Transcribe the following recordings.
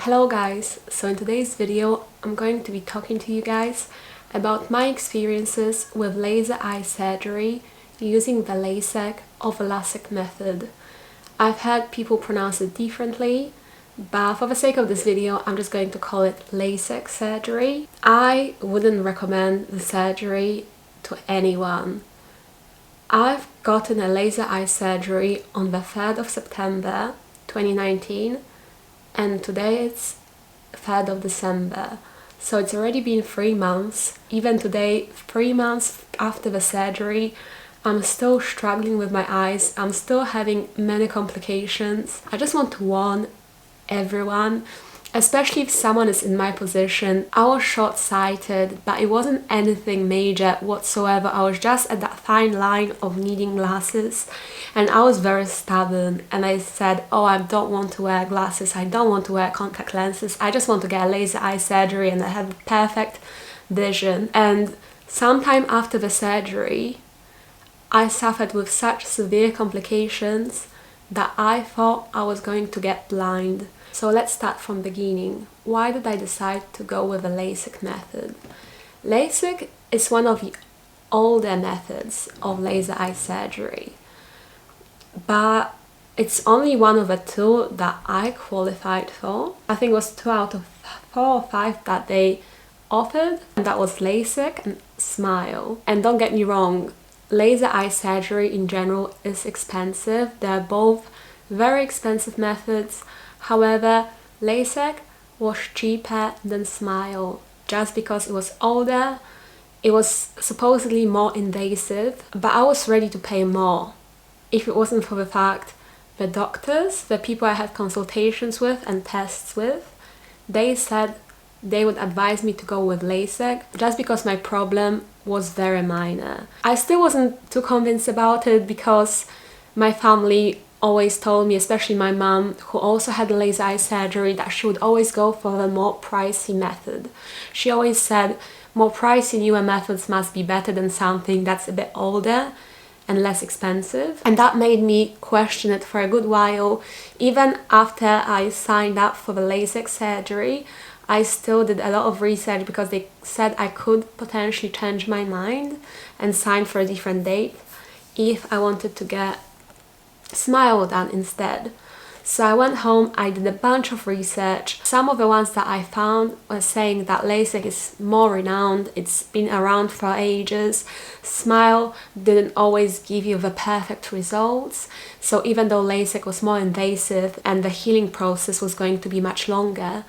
Hello guys, so in today's video I'm going to be talking to you guys about my experiences with laser eye surgery using the Lasek or the Lasik method. I've heard people pronounce it differently, but for the sake of this video I'm just going to call it Lasek surgery. I wouldn't recommend the surgery to anyone. I've gotten a laser eye surgery on the 3rd of September 2019 and today it's 3rd of December, so it's already been 3 months. Even today, 3 months after the surgery, I'm still struggling with my eyes. I'm still having many complications. I just want to warn everyone, especially if someone is in my position. I was short-sighted, but it wasn't anything major whatsoever. I was just at that fine line of needing glasses, and I was very stubborn and I said, oh, I don't want to wear glasses, I don't want to wear contact lenses, I just want to get a laser eye surgery and I have perfect vision. And sometime after the surgery I suffered with such severe complications that I thought I was going to get blind. So let's start from the beginning. Why did I decide to go with the Lasik method? Lasik is one of the older methods of laser eye surgery, but it's only one of the two that I qualified for. I think it was 2 out of 4 or 5 that they offered, and that was Lasik and Smile. And don't get me wrong, laser eye surgery in general is expensive. They're both very expensive methods. However, Lasik was cheaper than Smile just because it was older. It was supposedly more invasive, but I was ready to pay more if it wasn't for the fact the doctors, the people I had consultations with and tests with, they said they would advise me to go with Lasik just because my problem was very minor. I still wasn't too convinced about it because my family always told me, especially my mom, who also had laser eye surgery, that she would always go for the more pricey method. She always said more pricey newer methods must be better than something that's a bit older and less expensive. And that made me question it for a good while. Even after I signed up for the LASIK surgery, I still did a lot of research because they said I could potentially change my mind and sign for a different date if I wanted to get Smile done instead. So I went home, I did a bunch of research. Some of the ones that I found were saying that Lasik is more renowned, it's been around for ages. Smile didn't always give you the perfect results. So even though Lasik was more invasive and the healing process was going to be much longer,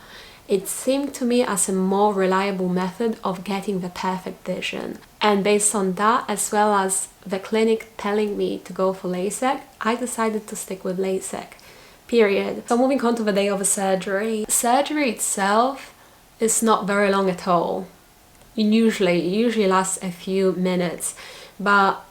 it seemed to me as a more reliable method of getting the perfect vision. And based on that, as well as the clinic telling me to go for Lasik, I decided to stick with Lasik. Period. So moving on to the day of the surgery. Surgery itself is not very long at all. It usually lasts a few minutes, but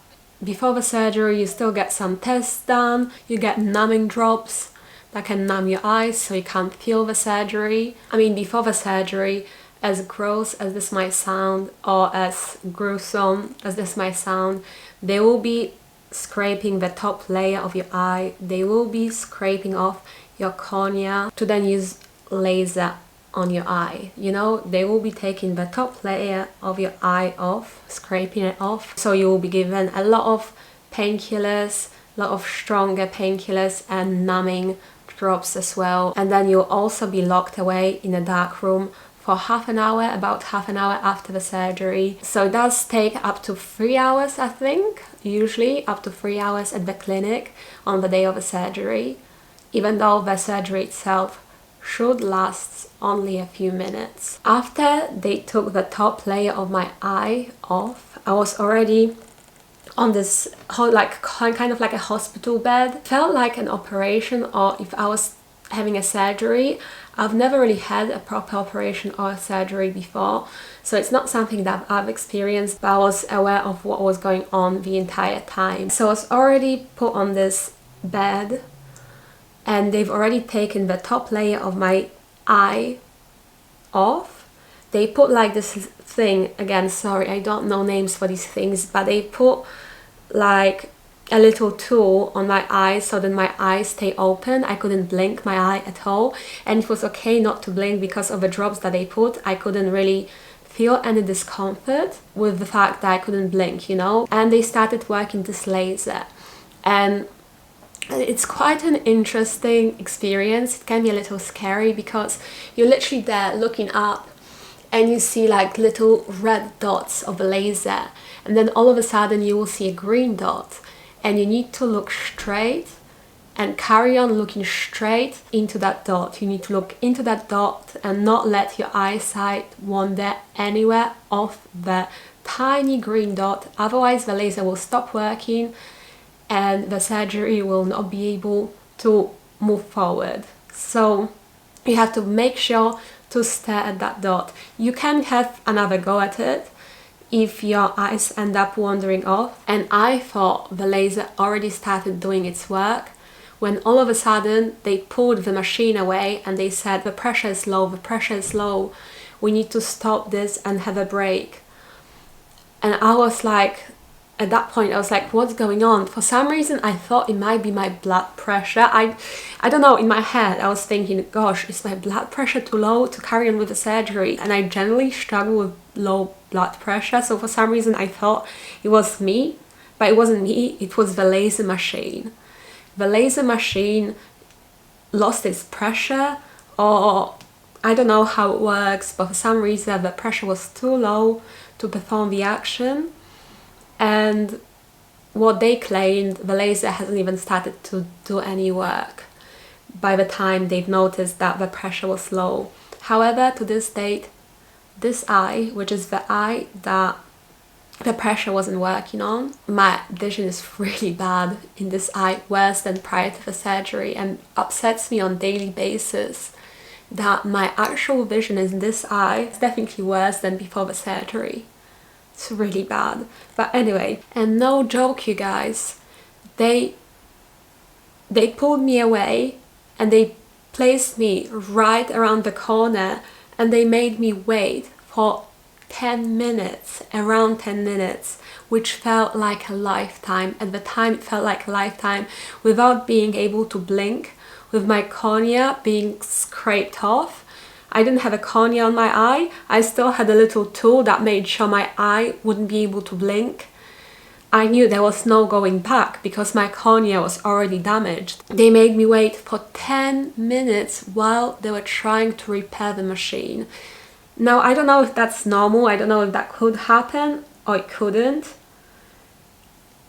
before the surgery you still get some tests done. You get numbing drops that can numb your eyes so you can't feel the surgery. I mean, before the surgery, as gross as this might sound or as gruesome as this might sound, they will be scraping the top layer of your eye. They will be scraping off your cornea to then use laser on your eye. You know, they will be taking the top layer of your eye off, scraping it off. So you will be given a lot of painkillers, a lot of stronger painkillers and numbing drops as well. And then you'll also be locked away in a dark room for half an hour, about half an hour after the surgery. So it does take up to 3 hours, I think, usually up to 3 hours at the clinic on the day of the surgery, even though the surgery itself should last only a few minutes. After they took the top layer of my eye off, I was already on this kind of like a hospital bed. Felt like an operation, or if I was having a surgery. I've never really had a proper operation or a surgery before, so it's not something that I've experienced, but I was aware of what was going on the entire time. So I was already put on this bed and they've already taken the top layer of my eye off. They put like this thing, again, sorry, I don't know names for these things, but they put like a little tool on my eyes so that my eyes stay open. I couldn't blink my eye at all, and it was okay not to blink because of the drops that they put. I couldn't really feel any discomfort with the fact that I couldn't blink, you know. And they started working this laser, and it's quite an interesting experience. It can be a little scary because you're literally there looking up and you see like little red dots of a laser, and then all of a sudden you will see a green dot, and you need to look straight and carry on looking straight into that dot. You need to look into that dot and not let your eyesight wander anywhere off the tiny green dot, otherwise the laser will stop working and the surgery will not be able to move forward. So you have to make sure to stare at that dot. You can have another go at it if your eyes end up wandering off. And I thought the laser already started doing its work when all of a sudden they pulled the machine away and they said, the pressure is low, the pressure is low, we need to stop this and have a break. And I was like, at that point I was like, what's going on? For some reason I thought it might be my blood pressure. I don't know, in my head I was thinking, gosh, is my blood pressure too low to carry on with the surgery? And I generally struggle with low blood pressure, so for some reason I thought it was me, but it wasn't me, it was the laser machine. The laser machine lost its pressure, or I don't know how it works, but for some reason the pressure was too low to perform the action. And what they claimed, the laser hasn't even started to do any work by the time they've noticed that the pressure was low. However, to this date, this eye, which is the eye that the pressure wasn't working on, my vision is really bad in this eye, worse than prior to the surgery, and upsets me on a daily basis that my actual vision in this eye is definitely worse than before the surgery. It's really bad. But anyway, and no joke, you guys, they pulled me away and they placed me right around the corner, and they made me wait for 10 minutes, around 10 minutes, which felt like a lifetime. At the time it felt like a lifetime, without being able to blink, with my cornea being scraped off. I didn't have a cornea on my eye. I still had a little tool that made sure my eye wouldn't be able to blink. I knew there was no going back because my cornea was already damaged. They made me wait for 10 minutes while they were trying to repair the machine. Now, I don't know if that's normal. I don't know if that could happen or it couldn't.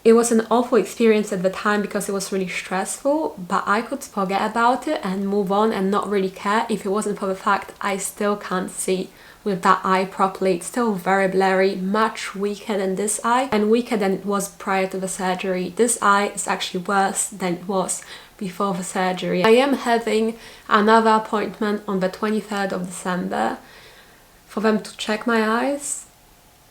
It was an awful experience at the time because it was really stressful, but I could forget about it and move on and not really care if it wasn't for the fact I still can't see with that eye properly. It's still very blurry, much weaker than this eye, and weaker than it was prior to the surgery. This eye is actually worse than it was before the surgery. I am having another appointment on the 23rd of December for them to check my eyes,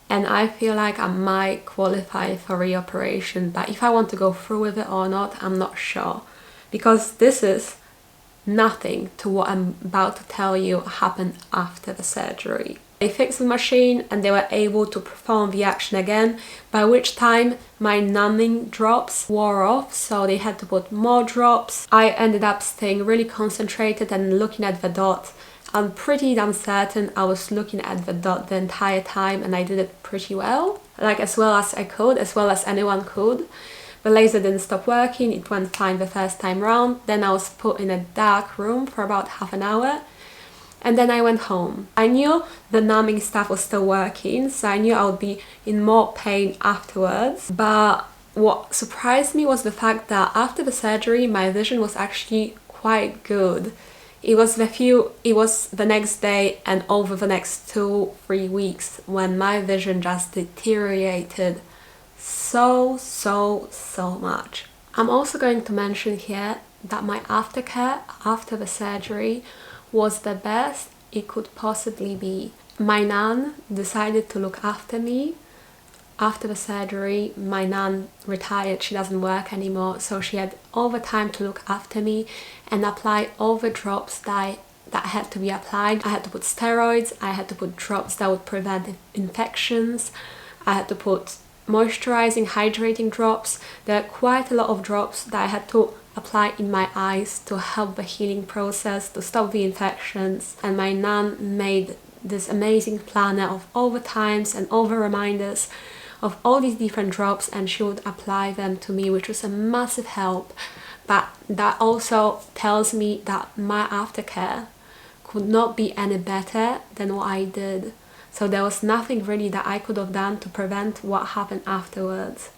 and I feel like I might qualify for reoperation, but if I want to go through with it or not, I'm not sure, because this is nothing to what I'm about to tell you happened after the surgery. They fixed the machine and they were able to perform the action again, by which time my numbing drops wore off, so they had to put more drops. I ended up staying really concentrated and looking at the dot. I'm pretty damn certain I was looking at the dot the entire time, and I did it pretty well, like as well as I could, as well as anyone could. The laser didn't stop working, it went fine the first time round. Then I was put in a dark room for about half an hour, and then I went home. I knew the numbing stuff was still working, so I knew I would be in more pain afterwards. But what surprised me was the fact that after the surgery my vision was actually quite good. It was the next day and over the next 2-3 weeks when my vision just deteriorated so much. I'm also going to mention here that my aftercare after the surgery was the best it could possibly be. My nan decided to look after me. After the surgery, my nan retired, she doesn't work anymore, so she had all the time to look after me and apply all the drops that had to be applied. I had to put steroids, I had to put drops that would prevent infections, I had to put moisturizing, hydrating drops. There are quite a lot of drops that I had to apply in my eyes to help the healing process, to stop the infections. And my nan made this amazing planner of all the times and all the reminders of all these different drops, and she would apply them to me, which was a massive help. But that also tells me that my aftercare could not be any better than what I did. So there was nothing really that I could have done to prevent what happened afterwards.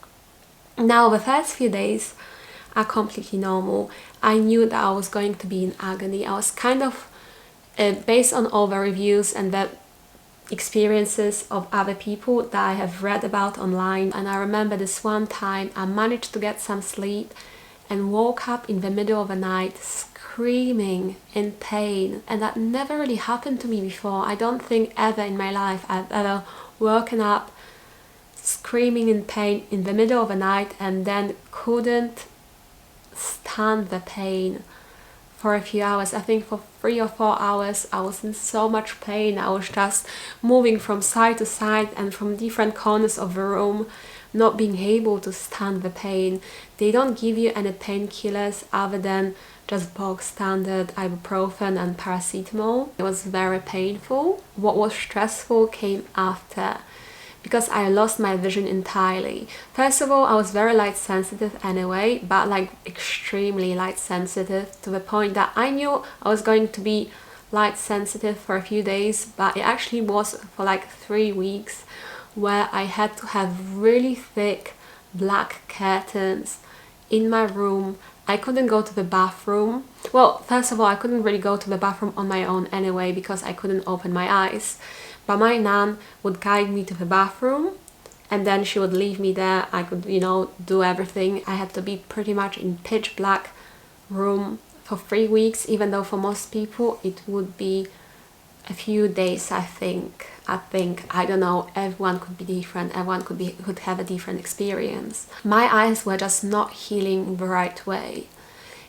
Now the first few days are completely normal. I knew that I was going to be in agony. I was kind of, based on all the reviews and the experiences of other people that I have read about online, and I remember this one time I managed to get some sleep and woke up in the middle of the night screaming in pain, and that never really happened to me before. I don't think ever in my life I've ever woken up screaming in pain in the middle of the night and then couldn't stand the pain for a few hours. I think for 3 or 4 hours I was in so much pain. I was just moving from side to side and from different corners of the room, not being able to stand the pain. They don't give you any painkillers other than just bog standard ibuprofen and paracetamol. It was very painful. What was stressful came after, because I lost my vision entirely. First of all, I was very light sensitive anyway, but like extremely light sensitive, to the point that I knew I was going to be light sensitive for a few days, but it actually was for like 3 weeks, where I had to have really thick black curtains in my room. I couldn't go to the bathroom. Well, first of all, I couldn't really go to the bathroom on my own anyway because I couldn't open my eyes. But my nan would guide me to the bathroom and then she would leave me there. I could, do everything. I had to be pretty much in pitch black room for 3 weeks, even though for most people it would be a few days, I think. I don't know, everyone could be different, everyone could have a different experience. My eyes were just not healing the right way.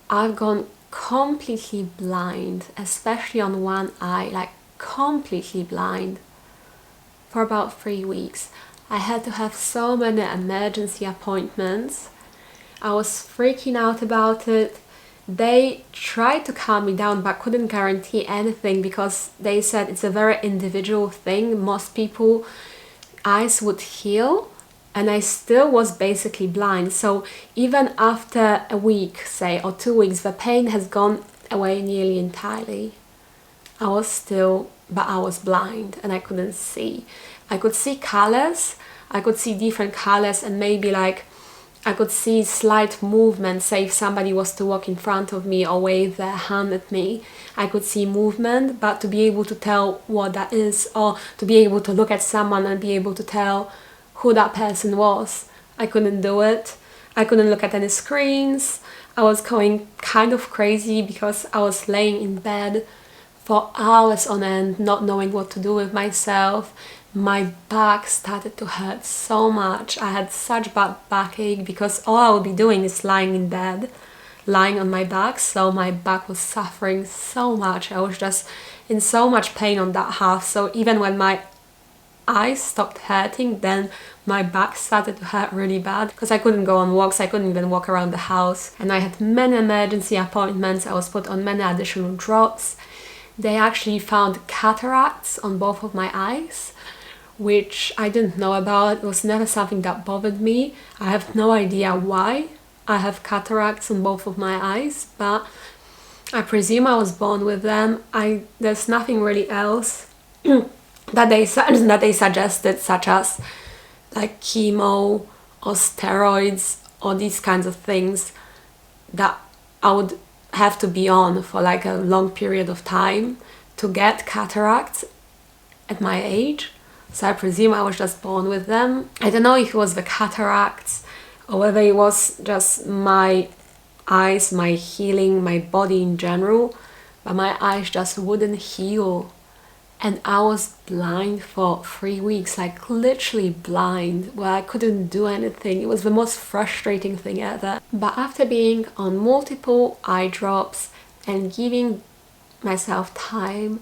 I've gone completely blind, especially on one eye, like completely blind, for about 3 weeks. I had to have so many emergency appointments. I was freaking out about it. They tried to calm me down but couldn't guarantee anything because they said it's a very individual thing. Most people eyes would heal, and I still was basically blind. So even after a week, say, or 2 weeks, the pain has gone away nearly entirely. I was blind and I couldn't see. I could see colors, I could see different colors, and maybe like I could see slight movement, say if somebody was to walk in front of me or wave their hand at me. I could see movement, but to be able to tell what that is, or to be able to look at someone and be able to tell who that person was, I couldn't do it. I couldn't look at any screens. I was going kind of crazy because I was laying in bed for hours on end, not knowing what to do with myself. My back started to hurt so much. I had such bad backache because all I would be doing is lying in bed, lying on my back, so my back was suffering so much. I was just in so much pain on that half. So even when my eyes stopped hurting, then my back started to hurt really bad because I couldn't go on walks. I couldn't even walk around the house, and I had many emergency appointments. I was put on many additional drops. They actually found cataracts on both of my eyes, which I didn't know about. It was never something that bothered me. I have no idea why I have cataracts on both of my eyes, but I presume I was born with them. There's nothing really else that they suggested, such as like chemo or steroids or these kinds of things that I would have to be on for like a long period of time to get cataracts at my age. So I presume I was just born with them. I don't know if it was the cataracts or whether it was just my eyes, my healing, my body in general, but my eyes just wouldn't heal. And I was blind for 3 weeks, like literally blind, where I couldn't do anything. It was the most frustrating thing ever. But after being on multiple eye drops and giving myself time,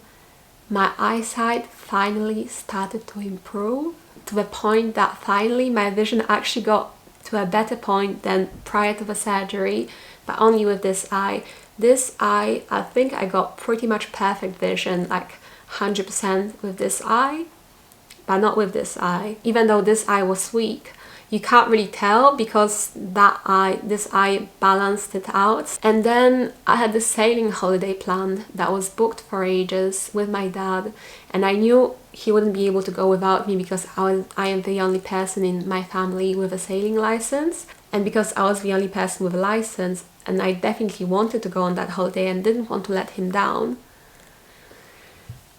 my eyesight finally started to improve. to the point that finally my vision actually got to a better point than prior to the surgery, but only with this eye. This eye, I think I got pretty much perfect vision, like 100% with this eye, but not with this eye. Even though this eye was weak, you can't really tell because this eye balanced it out. And then I had this sailing holiday planned that was booked for ages with my dad, and I knew he wouldn't be able to go without me because I am the only person in my family with a sailing license. And because I was the only person with a license, and I definitely wanted to go on that holiday and didn't want to let him down,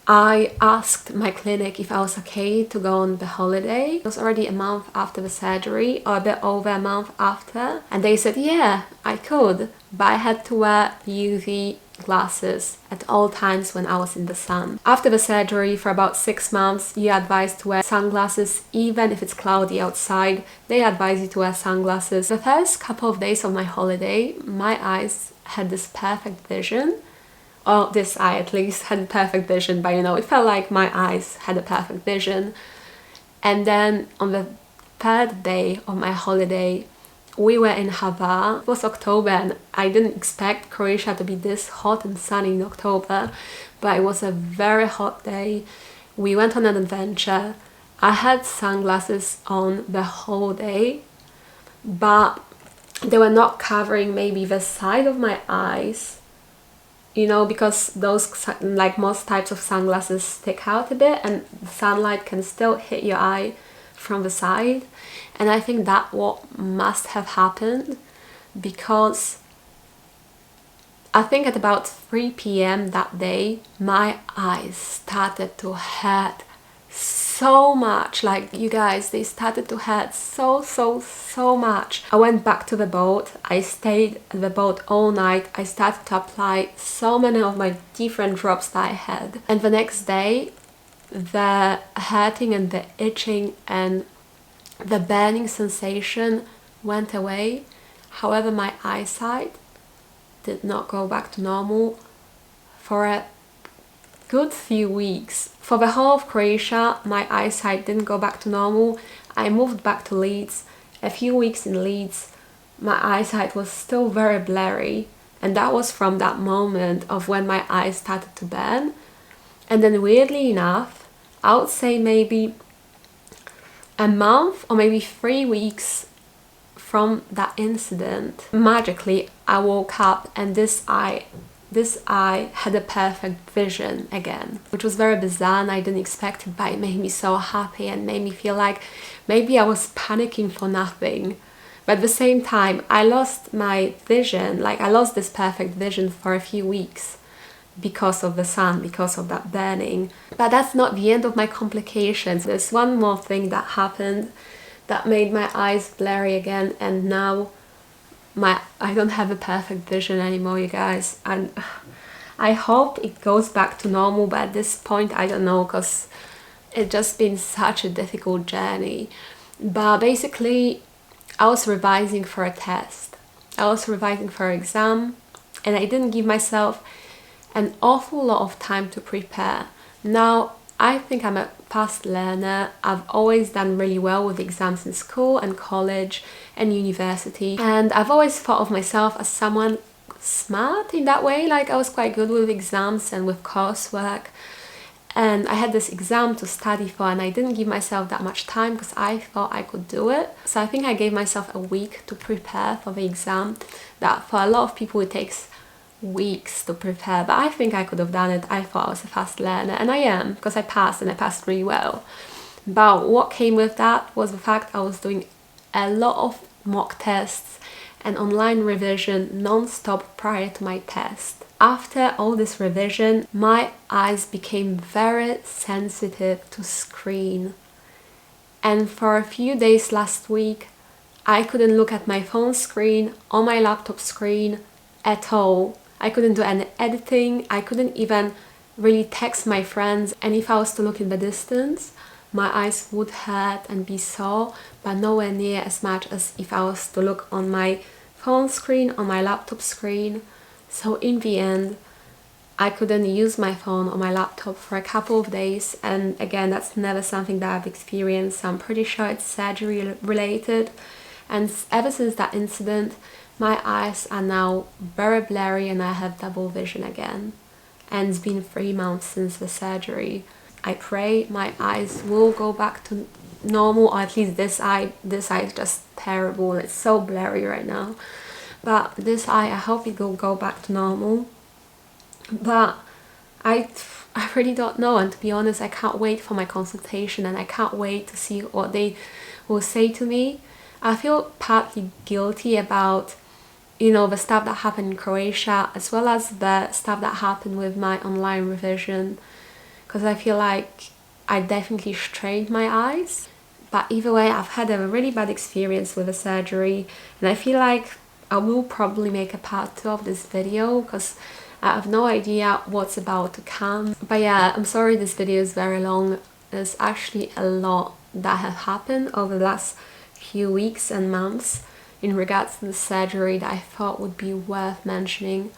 I asked my clinic if I was okay to go on the holiday. It was already a month after the surgery, or a bit over a month after, and they said yeah, I could, but I had to wear UV glasses at all times when I was in the sun. After the surgery, for about 6 months, you're advised to wear sunglasses even if it's cloudy outside. They advise you to wear sunglasses. The first couple of days of my holiday, my eyes had this perfect vision. Or this eye at least had perfect vision, but you know, it felt like my eyes had a perfect vision. And then on the third day of my holiday, we were in Hvar. It was October and I didn't expect Croatia to be this hot and sunny in October, but it was a very hot day. We went on an adventure. I had sunglasses on the whole day, but they were not covering maybe the side of my eyes, you know, because those, like most types of sunglasses, stick out a bit and the sunlight can still hit your eye from the side. And I think that what must have happened, because I think at about 3 p.m. that day, my eyes started to hurt so much. Like, you guys, they started to hurt so much. I went back to the boat. I stayed at the boat all night. I started to apply so many of my different drops that I had. And the next day, the hurting and the itching and the burning sensation went away. However, my eyesight did not go back to normal for a good few weeks. For the whole of Croatia, my eyesight didn't go back to normal. I moved back to Leeds. A few weeks in Leeds, my eyesight was still very blurry, and that was from that moment of when my eyes started to burn. And then weirdly enough, I would say maybe a month or maybe 3 weeks from that incident, magically I woke up and this eye had a perfect vision again, which was very bizarre and I didn't expect it, but it made me so happy and made me feel like maybe I was panicking for nothing. But at the same time, I lost my vision, like I lost this perfect vision for a few weeks because of the sun, because of that burning. But that's not the end of my complications. There's one more thing that happened that made my eyes blurry again, and now I don't have a perfect vision anymore, you guys, and I hope it goes back to normal, but at this point I don't know, because it's just been such a difficult journey. But basically, I was revising for a test. I was revising for an exam, and I didn't give myself an awful lot of time to prepare. Now, I think I'm a fast learner. I've always done really well with exams in school and college and university, and I've always thought of myself as someone smart in that way. Like, I was quite good with exams and with coursework, and I had this exam to study for, and I didn't give myself that much time because I thought I could do it. So I think I gave myself a week to prepare for the exam. That for a lot of people it takes weeks to prepare, but I think I could have done it. I thought I was a fast learner, and I am, because I passed, and I passed really well. But what came with that was the fact I was doing a lot of mock tests and online revision non-stop prior to my test. After all this revision, my eyes became very sensitive to screen, and for a few days last week I couldn't look at my phone screen or my laptop screen at all. I couldn't do any editing, I couldn't even really text my friends, and if I was to look in the distance, my eyes would hurt and be sore, but nowhere near as much as if I was to look on my phone screen, on my laptop screen. So in the end, I couldn't use my phone or my laptop for a couple of days, and again, that's never something that I've experienced, so I'm pretty sure it's surgery related. And ever since that incident, my eyes are now very blurry and I have double vision again. And it's been 3 months since the surgery. I pray my eyes will go back to normal, or at least this eye is just terrible. It's so blurry right now. But this eye, I hope it will go back to normal. But I really don't know, and to be honest, I can't wait for my consultation and I can't wait to see what they will say to me. I feel partly guilty about, you know, the stuff that happened in Croatia, as well as the stuff that happened with my online revision, because I feel like I definitely strained my eyes. But either way, I've had a really bad experience with the surgery, and I feel like I will probably make a part 2 of this video because I have no idea what's about to come. But yeah, I'm sorry this video is very long. There's actually a lot that have happened over the last few weeks and months in regards to the surgery that I thought would be worth mentioning.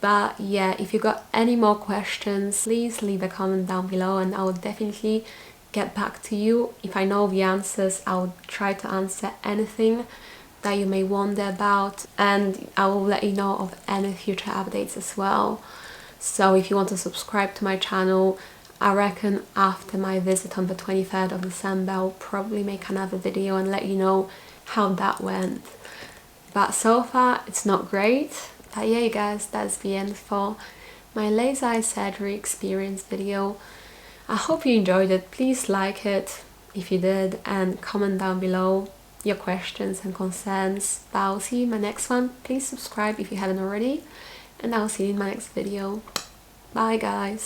But yeah, if you got any more questions, please leave a comment down below and I will definitely get back to you. If I know the answers, I will try to answer anything that you may wonder about, and I will let you know of any future updates as well. So if you want to subscribe to my channel, I reckon after my visit on the 23rd of December, I'll probably make another video and let you know how that went. But so far, it's not great. But yeah, you guys, that's the end for my laser eye surgery experience video. I hope you enjoyed it. Please like it if you did and comment down below your questions and concerns. But I'll see you in my next one. Please subscribe if you haven't already, and I'll see you in my next video. Bye guys.